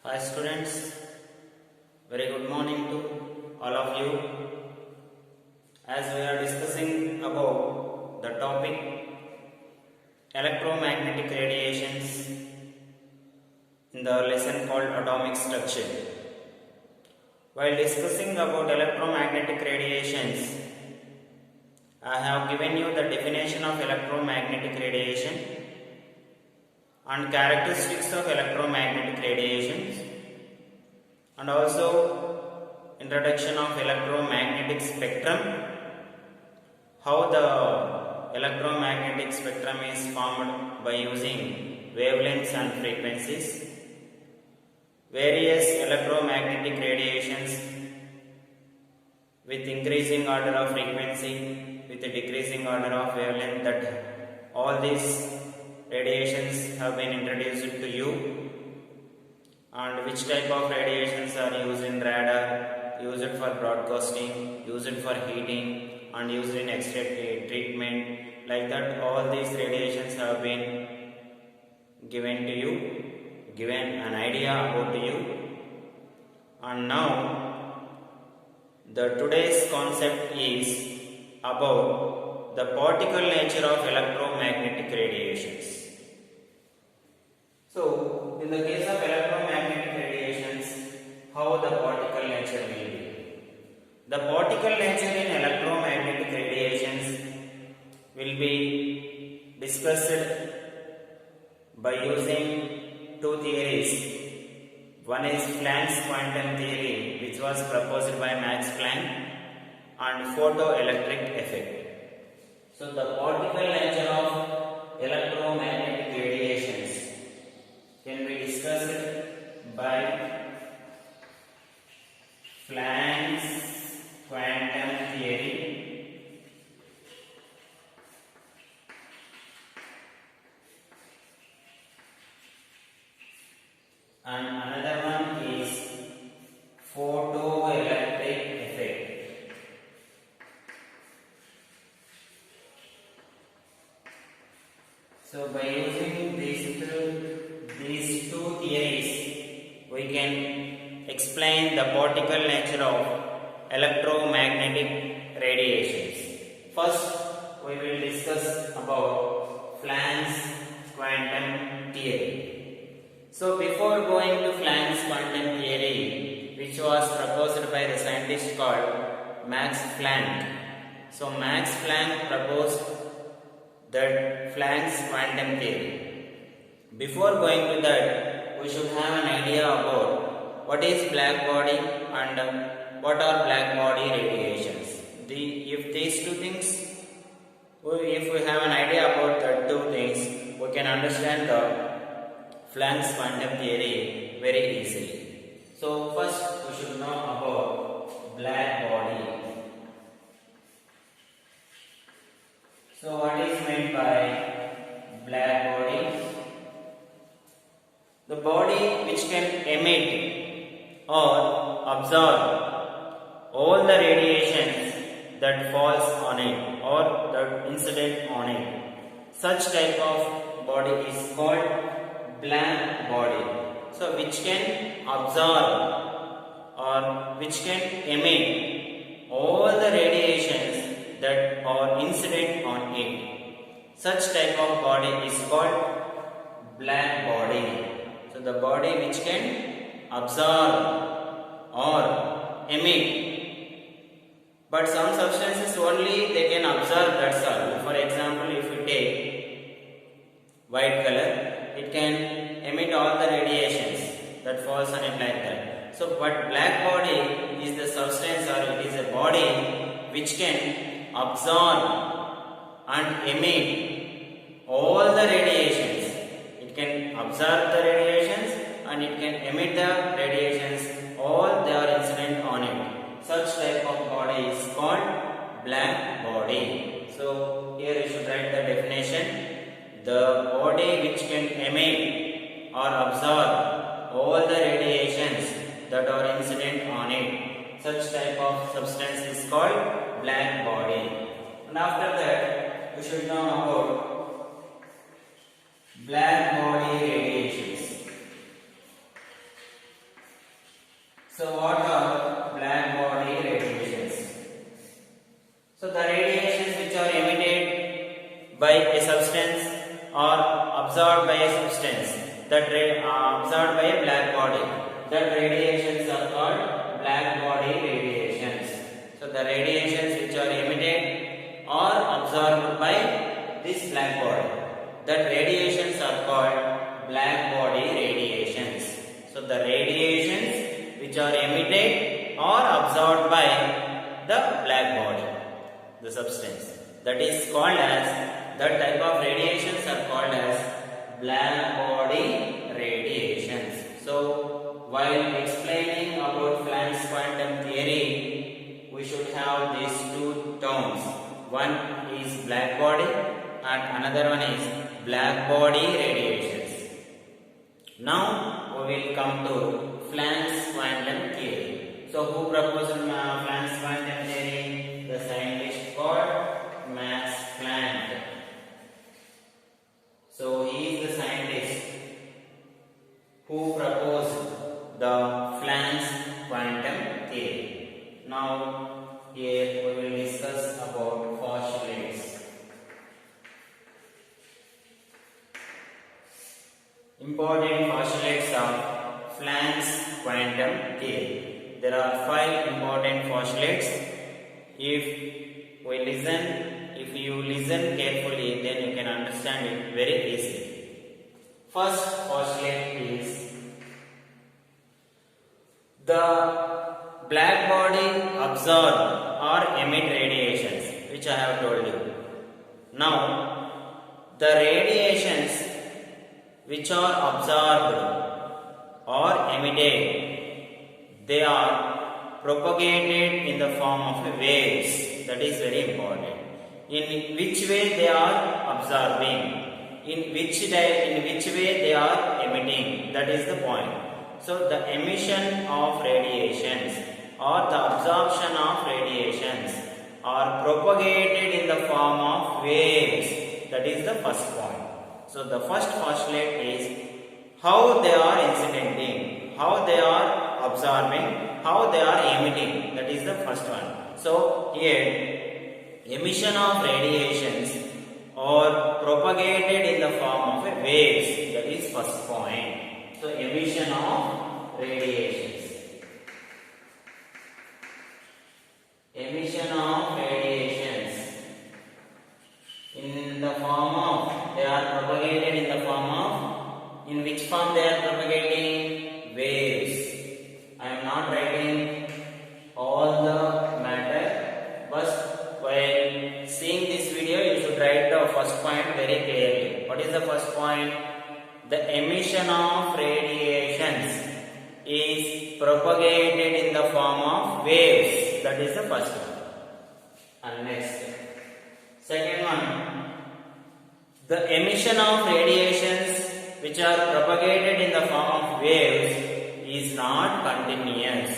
Hi students, very good morning to all of you. As we are discussing about the topic electromagnetic radiations in the lesson called atomic structure. While discussing about electromagnetic radiations, I have given you the definition of electromagnetic radiation and characteristics of electromagnetic radiations, and also introduction of electromagnetic spectrum, how the electromagnetic spectrum is formed by using wavelengths and frequencies, various electromagnetic radiations with increasing order of frequency, with a decreasing order of wavelength, that all these radiations have been introduced to you, and which type of radiations are used in radar, used for broadcasting, used for heating, and used in X-ray treatment. Like that, all these radiations have been given to you, given an idea about you. And now the today's concept is about the particle nature of electromagnetic radiations. So, in the case of electromagnetic radiations, how the particle nature will be? The particle nature in electromagnetic radiations will be discussed by using two theories. One is Planck's quantum theory, which was proposed by Max Planck, and photoelectric effect. So, the particle nature of electromagnetic radiations can be discussed by Planck's quantum theory and another one is photoelectric effect. So by using these two theories, we can explain the particle nature of electromagnetic radiations. First, we will discuss about Planck's quantum theory. So before going to Planck's quantum theory, which was proposed by the scientist called Max Planck. So Max Planck proposed that Planck's quantum theory. Before going to that, we should have an idea about what is black body and what are black body radiations. If these two things, if we have an idea about the two things, we can understand the Planck's quantum theory very easily. So first we should know about black body. So what is meant by black body? The body which can emit or absorb all the radiations that falls on it or that incident on it. Such type of body is called black body. So which can absorb or which can emit all the radiations that are incident on it. Such type of body is called black body. So the body which can absorb or emit, but some substances only they can absorb, that's all. For example, if you take white color, it can emit all the radiations that falls on it like that. So but black body is the substance, or it is a body which can absorb and emit all the radiations. It can absorb the radiations and it can emit the radiations, all they are incident on it. Such type of body is called black body. So here you should write the definition. The body which can emit or absorb all the radiations that are incident on it, such type of substance is called black body. And after that, you should know about black body radiations. absorbed by a substance, absorbed by a black body, that radiations are called black body radiations. So the radiations which are emitted or absorbed by this black body, that radiations are called black body radiations. So the radiations which are emitted or absorbed by the black body, the substance, that is called as, that type of radiations are called as black body radiations. So while explaining about Planck's quantum theory, we should have these two terms. One is black body and another one is black body radiations. Now we will come to Planck's quantum theory. So who proposed Planck's quantum theory? The scientist called Max Planck. So he is the scientist who proposed the Planck's quantum theory. Now here we will discuss about postulates. Important postulates of Planck's quantum theory. There are 5 important postulates. If you listen carefully, then you can understand it very easily. First postulate is the black body absorb or emit radiations, which I have told you. Now, the radiations which are absorbed or emitted, they are propagated in the form of waves. That is very important. In which way they are absorbing, in which way they are emitting, that is the point. So the emission of radiations or the absorption of radiations are propagated in the form of waves. That is the first point. So the first postulate is how they are incidenting, how they are absorbing, how they are emitting. That is the first one. So here emission of radiations are propagated in the form of waves. That is first point. So emission of radiations. Emission of radiations in the form of, they are propagated in the form of, in which form they are propagating? Waves. I am not writing all the matter, but while seeing this video you should write the first point very clearly. What is the first point? The emission of radiations is propagated in the form of waves. That is the first one. And next, second one, the emission of radiations which are propagated in the form of waves is not continuous.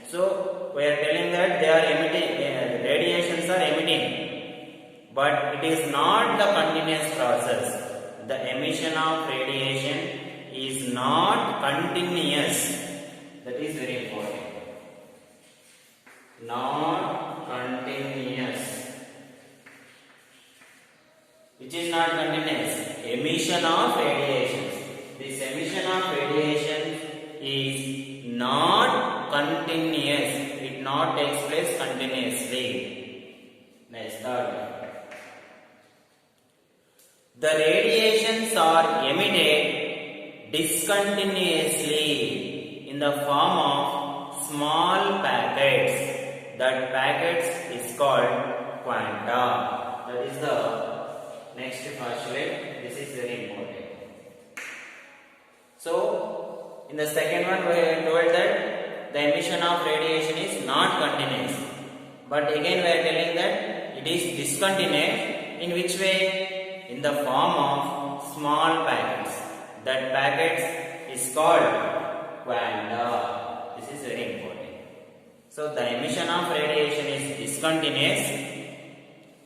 So we are telling that they are emitting, radiations are emitting, but it is not the continuous process. The emission of radiation is not continuous. That is very important. Not continuous. Which is not continuous? Emission of radiations. This emission of radiation is not continuous. It not takes place continuously. Next, third one. The radiations are emitted discontinuously in the form of small packets. That packets is called quanta. That is the next postulate. This is very important. So, in the second one we are told that the emission of radiation is not continuous. But again we are telling that it is discontinuous. In which way? In the form of small packets. That packets is called quanta. This is very important. So the emission of radiation is discontinuous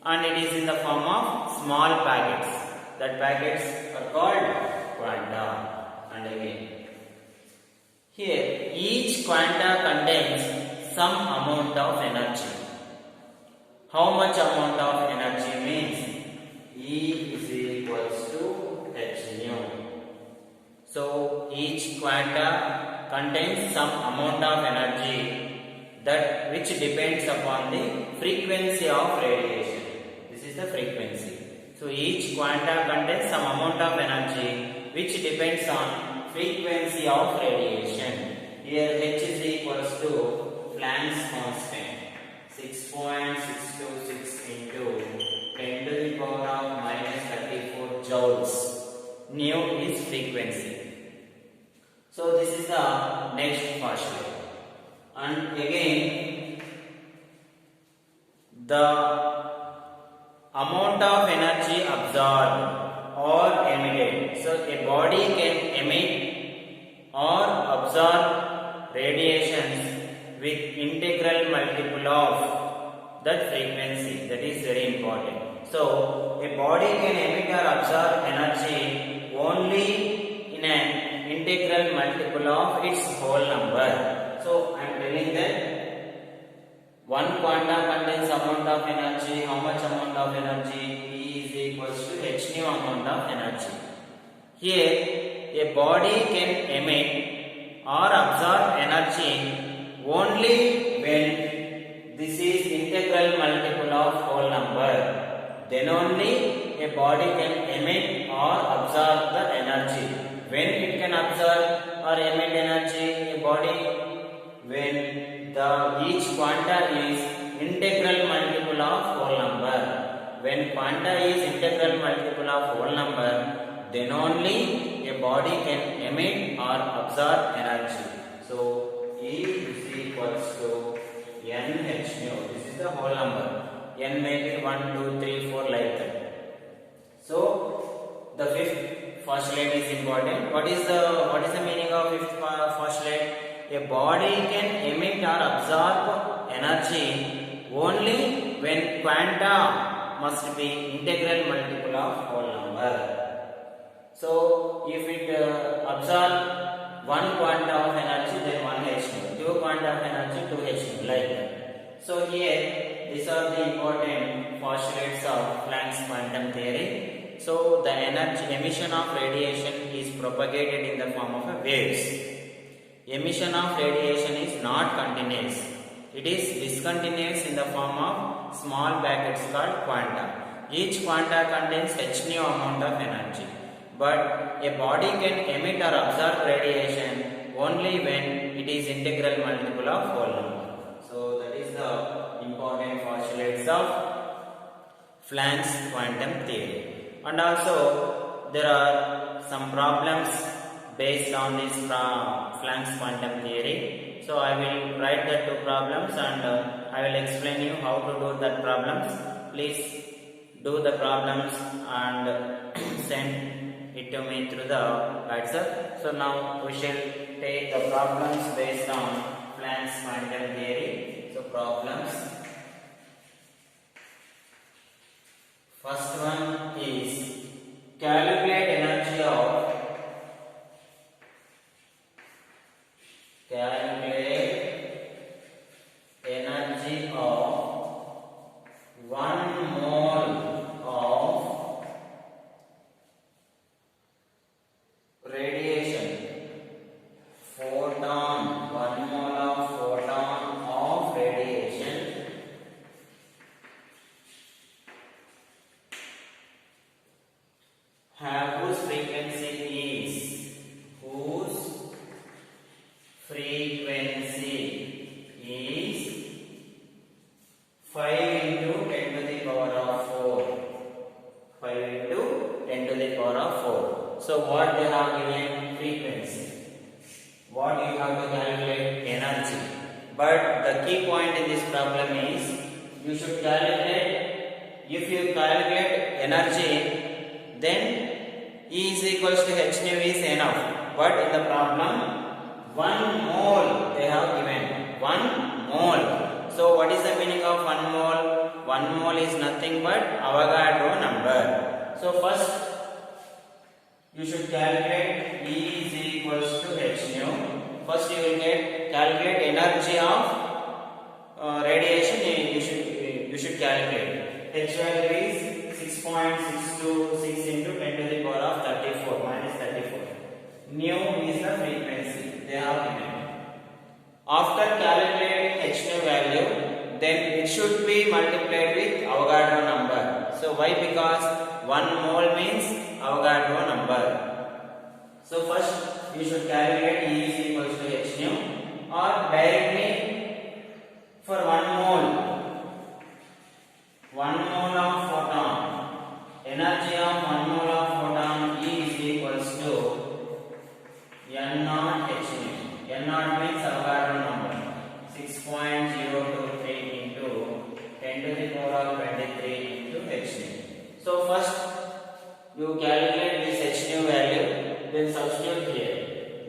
and it is in the form of small packets. That packets are called quanta. And again, here each quanta contains some amount of energy. How much amount of energy means? E is equals to h nu. So each quanta contains some amount of energy that which depends upon the frequency of radiation. This is the frequency. So each quanta contains some amount of energy which depends on frequency of radiation. Here H is equals to Planck's constant, 6.626 into 10 to the power of minus 34 joules. Nu is frequency. So this is the next postulate. And again, the amount of energy absorbed or emitted. So a body can emit or absorb radiations with integral multiple of that frequency. That is very important. So a body can emit or absorb energy only in an integral multiple of its whole number. So I am telling that one quanta contains amount of energy. How much amount of energy? E is equals to h nu amount of energy. Here a body can emit or absorb energy only when this is integral multiple of whole number. Then only a body can emit or absorb the energy. When it can absorb or emit energy, a body, when each quanta is integral multiple of whole number. When quanta is integral multiple of whole number, then only a body can emit or absorb energy. So E is equals to NH nu. This is the whole number. N may be 1, 2, 3, 4 like that. So the fifth postulate is important. What is the meaning of fifth postulate? A body can emit or absorb energy only when quanta must be integral multiple of whole number. So if it absorb one quanta of energy, then 1 h nu. 2 quanta of energy, 2 h nu, like that. So here these are the important postulates of Planck's quantum theory. So the energy emission of radiation is propagated in the form of waves. Emission of radiation is not continuous. It is discontinuous in the form of small brackets called quanta. Each quanta contains h nu amount of energy. But a body can emit or absorb radiation only when it is integral multiple of whole number. So that is the important postulates of Planck's quantum theory. And also there are some problems based on this Planck's quantum theory. So I will write the 2 problems and I will explain you how to do that problems. Please do the problems and send it to me through the WhatsApp. So now we shall take the problems based on Planck's quantum theory. So problems. First one is calculate energy of one mole of radiation, photon, 1 mole of photon of radiation whose frequency is 5 into 10 to the power of 4. 5 into 10 to the power of 4. So what they have given? Frequency. What you have to calculate? Energy. But the key point in this problem is you should calculate. If you calculate energy, then E is equals to h nu is enough. But in the problem, 1 mole they have given. 1 mole. So what is the meaning of 1 mole? 1 mole is nothing but Avogadro number. So first you should calculate E is equals to h nu. First you will calculate energy of radiation. You should calculate. H value is 6.626 into 10 to the power of 34 minus 34. Nu should be multiplied with Avogadro number. So why? Because 1 mole means Avogadro number. So first you should calculate E is equals to h nu, or directly for 1 mole of photon, energy of 1 mole of photon E is equals to n naught h nu. N naught means Avogadro number, 6.023 into 10 to the power of 23 into h nu. So first you calculate this h nu value, then substitute here.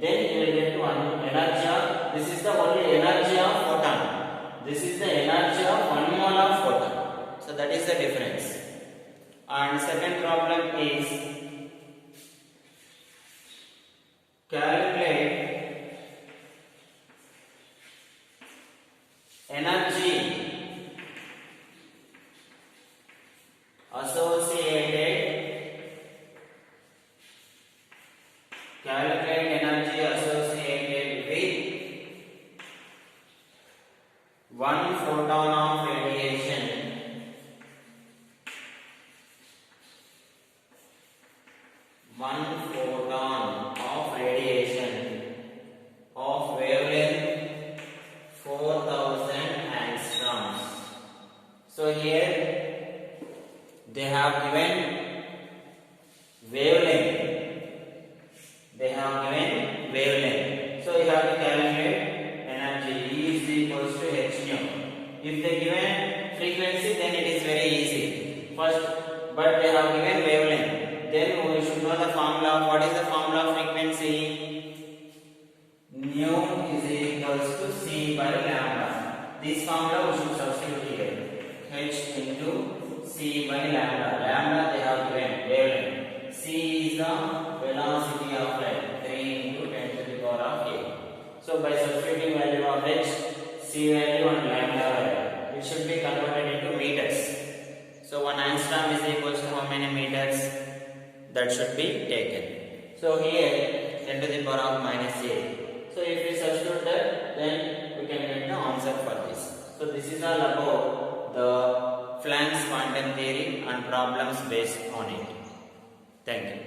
Then you will get one energy of, this is the only energy of photon. This is the energy of 1 mole of photon. So that is the difference. And second problem is calculate energy associated with 1 photon of radiation of wavelength 4000 angstroms. So here they have given wavelength. So you have to calculate energy. E is equals to h nu. If they given frequency, then it is very easy. First, but they have given wavelength. Then we should know the formula. What is the formula of frequency? Nu is equals to c by lambda. This formula we should substitute here. H into c by lambda. Lambda they have given wavelength. C is the velocity of light. 3 into 10 to the power of 8. So by substituting value of h, c value and lambda value, it should be converted into meters. So 1 angstrom is equals to how many meters? That should be taken. So here 10 to the power of minus 8. So if we substitute that, then we can get the answer for this. So this is all about the Planck's quantum theory and problems based on it. Thank you.